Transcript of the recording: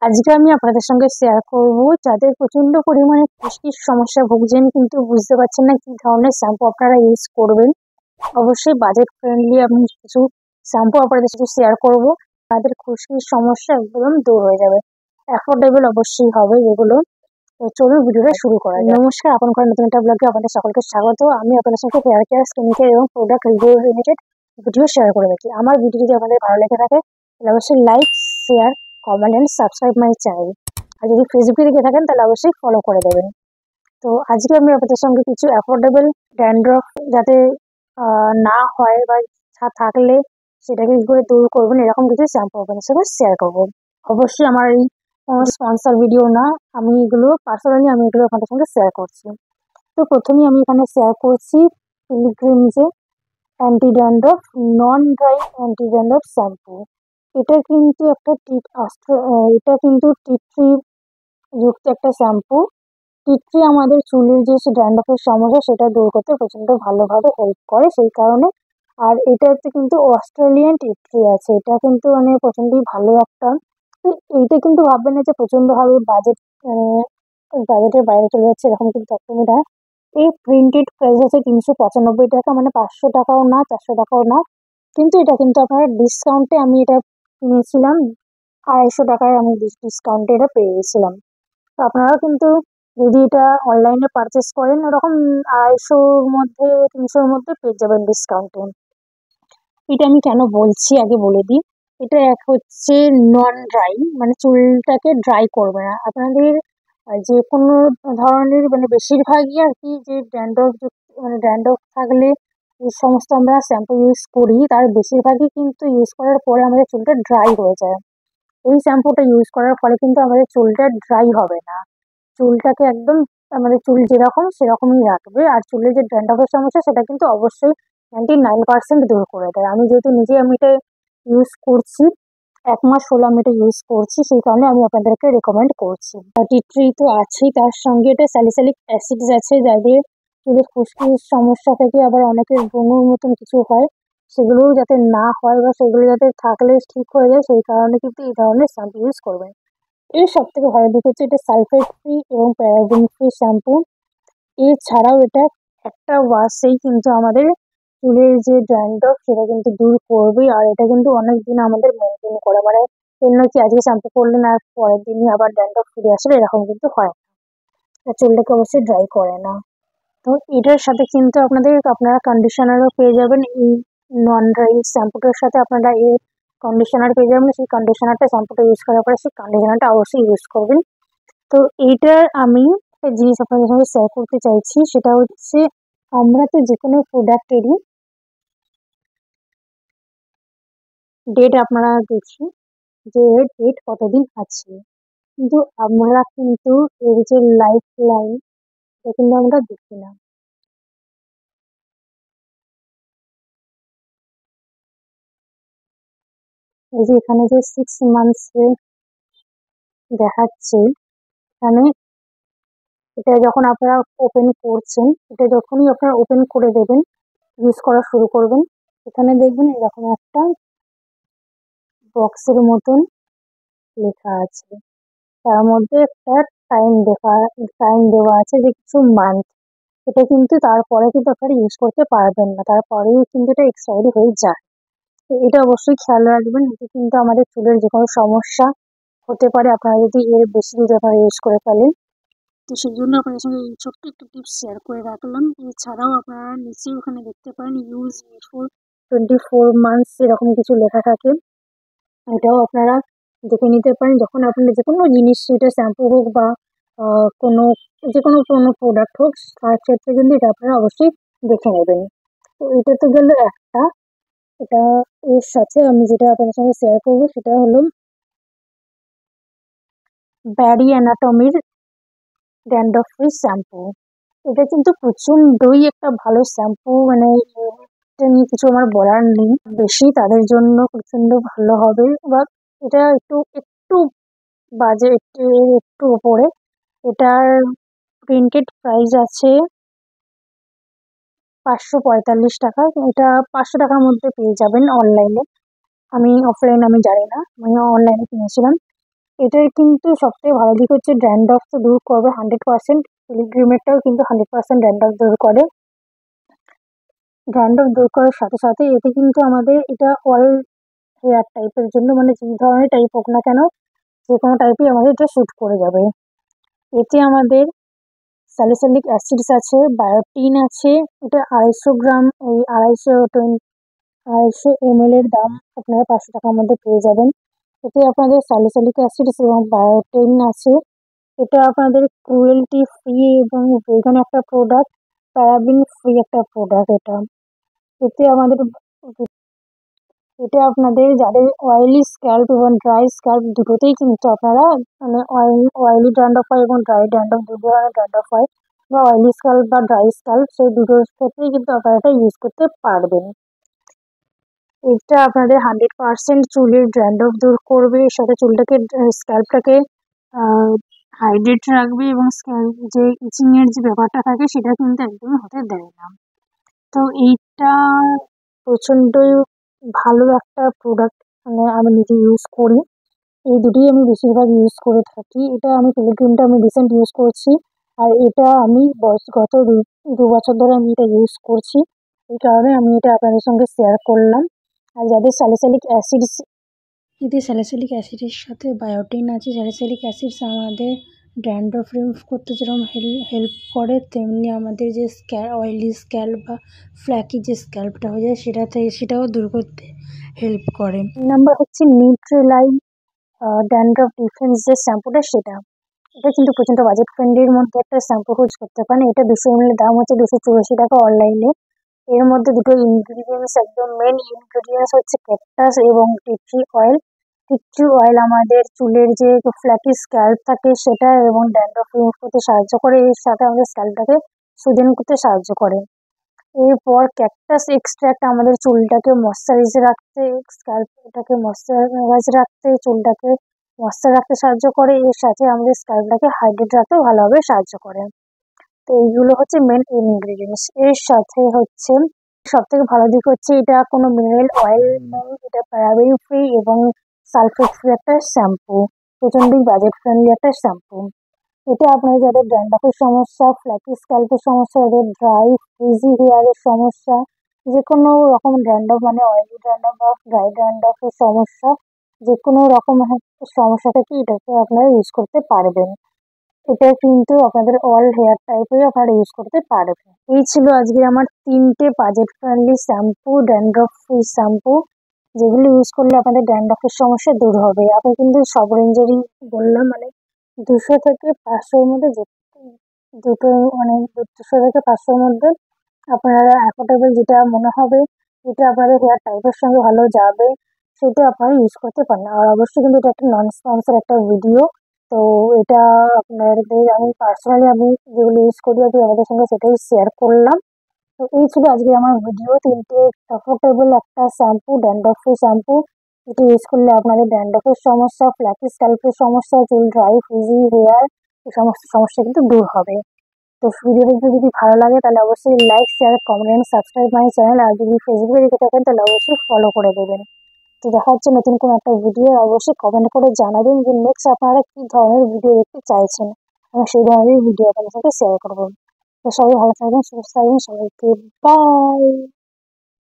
আজকে আমি আপনাদের সঙ্গে শেয়ার করব যাদের প্রচন্ড পরিমাণে খুশকির সমস্যা ভুগছেন কিন্তু বুঝতে পারছেন না কি ধরনের শ্যাম্পু আপনারা ইউজ করবেন। অবশ্যই বাজেট ফ্রেন্ডলি আমি কিছু শ্যাম্পু আপনাদের সাথে শেয়ার করব। তাদের খুশকির সমস্যা একদম দূর হয়ে যাবে, অ্যাফোর্ডেবল অবশ্যই হবে যেগুলো। তো চলুন ভিডিওটা শুরু করা যাক। নমস্কার, আপনার নতুন একটা ব্লগে আপনাদের সকলকে স্বাগত। আমি আপনাদের সঙ্গে হেয়ার কেয়ার, স্কিন কেয়ার এবং product review related video share করে থাকি। আমার ভিডিও যদি আপনাদের ভালো লেগে থাকে তাহলে অবশ্যই like, share, comment and subscribe my channel. আর যদি ফেসবুকে দেখে থাকেন তাহলে অবশ্যই ফলো করে দেবেন। তো আজকে আমি আপনাদের সঙ্গে কিছু অ্যাফোর্ডেবল ড্যান্ড্রফ যাতে না হয় বা থাকলে সেটাকে কি করে দূর করবেন এরকম কিছু শ্যাম্পু আপনাদের সঙ্গে শেয়ার করবো। অবশ্যই আমার এই স্পন্সর ভিডিও না, আমি এগুলো আপনাদের সঙ্গে শেয়ার করছি। তো প্রথমেই আমি এখানে শেয়ার করছি পিলগ্রিমসে অ্যান্টি ড্যান্ড্রফ নন ড্রাই অ্যান্টি ড্যান্ড্রফ শ্যাম্পু। এটা কিন্তু একটা এটা কিন্তু টি ট্রি যুক্ত একটা শ্যাম্পু। টি ট্রি আমাদের চুলের যে ড্যান্ড্রফের সমস্যা সেটা দূর করতে প্রচন্ড ভালোভাবে হেল্প করে, সেই কারণে। আর এটাতে কিন্তু অস্ট্রেলিয়ান টি ট্রি আছে, এটা কিন্তু মানে প্রচন্ডই ভালো একটা। তো এইটা কিন্তু ভাববেন না যে প্রচন্ড ভাবে বাজেটের বাইরে চলে যাচ্ছে, এরকম কিন্তু একদমই না। এই প্রিন্টেড প্রাইস আছে 395 টাকা, মানে 500 টাকাও না, 400 টাকাও না। কিন্তু এটা কিন্তু আপনার ডিসকাউন্টে আমি এটা কিনেছিলাম 250 টাকায়, আমি ডিসকাউন্টে এটা পেয়ে গেছিলাম। তো আপনারাও কিন্তু যদি এটা অনলাইনে পারচেস করেন ওরকম 250-র মধ্যে 300-র মধ্যে পেয়ে যাবেন ডিসকাউন্টে। এটা আমি কেন বলছি আগে বলে দিই। এটা এক হচ্ছে নন ড্রাই, মানে চুলটাকে ড্রাই করবে না আপনাদের। যে কোনো ধরনের মানে বেশিরভাগই আর কি যে ড্যান্ড্রফ থাকলে যে সমস্ত আমরা শ্যাম্পু ইউজ করি তার বেশিরভাগই কিন্তু ইউজ করার পরে আমাদের চুলটা ড্রাই হয়ে যায়। এই শ্যাম্পুটা ইউজ করার ফলে কিন্তু আমাদের চুলটা ড্রাই হবে না, চুলটাকে একদম আমাদের চুল যেরকম সেরকমই রাখবে। আর চুলের যে ড্যান্ড্রফের সমস্যা সেটা কিন্তু অবশ্যই 99% দূর করে দেয়। আমি যেহেতু নিজে আমি এটা ইউজ করছি, 1 মাস হলো আমি এটা ইউজ করছি, সেই কারণে আমি আপনাদেরকে রেকমেন্ড করছি। টি ট্রি তো আছেই, তার সঙ্গে এটা স্যালিসাইলিক অ্যাসিডস আছে, যাদের চুলের খুশকির সমস্যা থেকে আবার অনেকের ব্রণর মতন কিছু হয় সেগুলোও যাতে না হয় বা সেগুলো যাতে থাকলে ঠিক হয়ে যায়, সেই কারণে কিন্তু এই ধরনের শ্যাম্পু ইউজ করবেন। এর সব থেকে ভালো দিক হচ্ছে এটা সালফেট ফ্রি এবং প্যারাবেন ফ্রি শ্যাম্পু। এছাড়াও এটা একটা ওয়াশেই কিন্তু আমাদের চুলের যে ড্যান্ড্রফ সেটা কিন্তু দূর করবে। আর এটা কিন্তু অনেক দিন আমাদের মেনটেন করে, মানে এর নয় কি আজকে শ্যাম্পু করলেন আর পরের দিনই আবার ড্যান্ড্রফ ফিরে আসলে, এরকম কিন্তু হয় না। আর চুলটাকে অবশ্যই ড্রাই করে না। তো এটার সাথে কিন্তু আপনারা কন্ডিশনারও পেয়ে যাবেন। এই নন ড্রাই শ্যাম্পুটার সাথে আপনারা এর কন্ডিশনার পেয়ে যাবেন। সেই কন্ডিশনারটা শ্যাম্পুটা ইউজ করার পরে সেই কন্ডিশনারটা অবশ্যই ইউজ করবেন। তো এইটার আমি একটা জিনিস আপনাদের সঙ্গে শেয়ার করতে চাইছি, সেটা হচ্ছে আমরা তো যে কোনো প্রোডাক্টেরই ডেট আপনারা দেখি যে এর ডেট কতদিন আছে, কিন্তু আমরা কিন্তু এর যে লাইফ লাইন এটা কিন্তু আমরা দেখি না। এই যে এখানে যে 6 মান্থস দেখাচ্ছে, এখানে এটা যখন আপনারা ওপেন করছেন, এটা যখনই আপনারা ওপেন করে দেবেন, ইউজ করা শুরু করবেন, এখানে দেখবেন এরকম একটা বক্সের মতন লেখা আছে, তার মধ্যে একটা টাইম দেওয়া আছে যে কিছু মান্থ। এটা কিন্তু তারপরে কিন্তু আপনারা ইউজ করতে পারবেন না, তারপরেই কিন্তু এটা এক্সপায়ারি হয়ে যায়। তো এটা অবশ্যই খেয়াল রাখবেন, এতে কিন্তু আমাদের চুলের যে কোনো সমস্যা হতে পারে আপনারা যদি এর বেশি যদি আপনারা ইউজ করে ফেলেন। তো সেই জন্য আপনাদের সঙ্গে এই ছোট্ট একটা টিপস শেয়ার করে রাখলাম। এছাড়াও আপনারা নিচে ওখানে দেখতে পারেন ইউজ বিফোর 24 মান্থস এরকম কিছু লেখা থাকে, এটাও আপনারা দেখে নিতে পারেন। যখন আপনারা যে কোনো জিনিস, সেটা শ্যাম্পু হোক বা কোনো যে কোনো প্রোডাক্ট হোক, তার ক্ষেত্রে কিন্তু এটা আপনারা অবশ্যই দেখে নেবেন। তো এটা তো গেল একটা। এটা এর সাথে আমি যেটা আপনাদের সঙ্গে শেয়ার করবো সেটা হলো ব্যারি অ্যানাটমির ড্যান্ড্রফ ফ্রি শ্যাম্পু। এটা কিন্তু প্রচন্ডই একটা ভালো শ্যাম্পু, মানে এটা নিয়ে কিছু আমার বলার নেই। বেশি তাদের জন্য প্রচন্ড ভালো হবে, বা এটা একটু একটু বাজেটের একটু উপরে। এটার প্রিন্টেড প্রাইস আছে 545 টাকা। এটা 500 টাকার মধ্যে পেয়ে যাবেন অনলাইনে, আমি অফলাইন আমি জানি না, আমি অনলাইনে কিনেছিলাম। এটার কিন্তু সবথেকে ভালো দিক হচ্ছে ড্যান্ড্রফ তো দূর করবে 100%। পিলগ্রিমেরটাও কিন্তু 100% ড্যান্ড্রফ দূর করে। ড্যান্ড্রফ দূর করার সাথে সাথে এতে কিন্তু আমাদের এটা অল হেয়ার টাইপের জন্য, মানে যে ধরনের টাইপ হোক না কেন, যে কোনো টাইপই আমাদের এটা স্যুট করে যাবে। এতে আমাদের স্যালিসাইলিক অ্যাসিডস আছে, বায়োটিন আছে। এটা 250 গ্রাম, ওই 250 ml এর দাম আপনারা 500 টাকার মধ্যে পেয়ে যাবেন। এতে আপনাদের স্যালিসাইলিক অ্যাসিডস এবং বায়োটিন আছে। এটা আপনাদের ক্রুয়েলটি ফ্রি এবং ভেগান একটা প্রোডাক্ট, প্যারাবিন ফ্রি একটা প্রোডাক্ট এটা। এতে আমাদের এটা আপনাদের যাদের অয়েলি স্ক্যাল্প এবং ড্রাই স্ক্যাল্প দুটোতেই কিন্তু আপনারা, মানে অয়েলি ড্যান্ড্রফ হয় এবং ড্রাই ড্যান্ড্রফ, দু ধরনের ড্যান্ড্রফ হয়, বা অয়েলি স্ক্যাল্প বা ড্রাই স্ক্যাল্প, সেই দুটোর ক্ষেত্রেই কিন্তু আপনারা এটা ইউজ করতে পারবেন। এটা আপনাদের 100% চুলের ড্যান্ড্রফ দূর করবে, এর সাথে চুলটাকে, স্ক্যাল্পটাকে হাইড্রেট রাখবে এবং স্ক্যাল্প যে ইচিং এর যে ব্যাপারটা থাকে সেটা কিন্তু একদমই হতে দেয় না। তো এইটা প্রচণ্ডই ভালো একটা প্রোডাক্ট, মানে আমি নিজে ইউজ করি। এই দুটোই আমি বেশিরভাগ ইউজ করে থাকি। এটা আমি পিলগ্রিমটা আমি রিসেন্ট ইউজ করছি, আর এটা আমি গত 2 বছর ধরে আমি এটা ইউজ করছি। এই কারণে আমি এটা আপনাদের সঙ্গে শেয়ার করলাম। আর যাদের স্যালিসাইলিক অ্যাসিডস, এতে স্যালিসাইলিক অ্যাসিডের সাথে বায়োটিন আছে। স্যালিসাইলিক অ্যাসিডস আমাদের ড্যান্ড্রফ রিমুভ করতে যেরকম হেল্প করে, তেমনি আমাদের যে অয়েলি স্ক্যাল্প বা ফ্ল্যাকি যে স্ক্যাল্পটা হয়ে যায় সেটাও দূর করতে হেল্প করে। নাম্বার হচ্ছে নিউট্রিলাইন ড্যান্ড্রফ ডিফেন্স যে শ্যাম্পুটা, সেটা এটা কিন্তু প্রচণ্ড বাজেট ফ্রেন্ডলির মধ্যে একটা শ্যাম্পু খোঁজ করতে পারেন। এটা 200 ml এর দাম হচ্ছে 284 টাকা অনলাইনে। এর মধ্যে দুটো ইনগ্রিডিয়েন্টস, একদম মেন ইনগ্রিডিয়েন্টস হচ্ছে ক্যাকটাস এবং tea tree oil. Tea tree oil আমাদের চুলের যে ফ্ল্যাকি স্ক্যাল্প থাকে সেটা এবং ড্যান্ড্রফ রিমুভ করতে সাহায্য করে, এর সাথে আমাদের স্ক্যাল্পটাকে সুদেন করতে সাহায্য করে। এরপর ক্যাকটাস এক্সট্রাক্ট আমাদের চুলটাকে ময়েশ্চারাইজ রাখতে, স্ক্যাল্পটাকে ময়েশ্চারাইজ রাখতে, চুলটাকে ময়েশ্চার রাখতে সাহায্য করে। এর সাথে আমাদের স্ক্যাল্পটাকে হাইড্রেট রাখতেও ভালোভাবে সাহায্য করে। তো এইগুলো হচ্ছে মেন ইনগ্রিডিয়েন্টস। এর সাথে হচ্ছে সবথেকে ভালো দিক হচ্ছে এটা কোনো মিনারেল অয়েল নেই, এটা প্যারাবেন ফ্রি এবং সালফেট ফ্রি একটা শ্যাম্পু, প্রচণ্ডই বাজেট ফ্রেন্ডলি একটা শ্যাম্পু। এটা আপনার যাদের ড্যান্ড্রফের সমস্যা, ফ্ল্যাকি স্ক্যাল্পের সমস্যা, যাদের ড্রাই ফ্রিজি হেয়ারের সমস্যা, যে কোনো রকম ড্যান্ড্রফ, মানে অয়েলি ড্যান্ড্রফ বা ড্রাই ড্যান্ড্রফের সমস্যা, যে কোনো রকম সমস্যা থেকে এটাকে আপনারা ইউজ করতে পারবেন। এটা কিন্তু আপনাদের অল হেয়ার টাইপের আপনারা ইউজ করতে পারবেন। এই ছিল আজকে আমার 3টে budget friendly shampoo, dandruff free shampoo, যেগুলো ইউজ করলে আপনাদের ড্যান্ড্রফের সমস্যা দূর হবে। আপনি কিন্তু সব রেঞ্জেরই বললাম, মানে 200 থেকে 500-র মধ্যে, দুটো, মানে 200 থেকে 500-র মধ্যে আপনারা অ্যাফোর্ডেবল যেটা মনে হবে, যেটা আপনাদের হেয়ার টাইপের সঙ্গে ভালো যাবে, সেটা আপনারা ইউজ করতে পারেন। আর অবশ্যই কিন্তু এটা একটা নন স্পন্সর একটা ভিডিও। তো এটা আপনাদের আমি পার্সোনালি আমি যেগুলো ইউজ করি আমি আমাদের সঙ্গে সেটাই শেয়ার করলাম। তো এই ছিল আজকে আমার ভিডিও, 3টে অ্যাফোর্ডেবল একটা শ্যাম্পু, ড্যান্ড্রফ ফ্রি শ্যাম্পু, যেটা ইউজ করলে আপনাদের ড্যান্ড্রফের সমস্যা, ফ্ল্যাকি স্ক্যাল্পের সমস্যা, চুল ড্রাই ফ্রিজি হেয়ার, এই সমস্ত সমস্যা কিন্তু দূর হবে। তো ভিডিওটা যদি ভালো লাগে তাহলে অবশ্যই like, share, comment, subscribe my channel. আর যদি ফেসবুকে দেখে থাকেন তাহলে অবশ্যই ফলো করে দেবেন। তো দেখা হচ্ছে নতুন কোনো একটা ভিডিও। অবশ্যই কমেন্ট করে জানাবেন যে নেক্সট আপনারা কি ধরনের ভিডিও দেখতে চাইছেন, এবং সেই ধরনের ভিডিও আপনাদের সাথে শেয়ার করবো। তো সবাই ভালো থাকবেন, সুস্থ থাকবেন, সবাইকে বাই।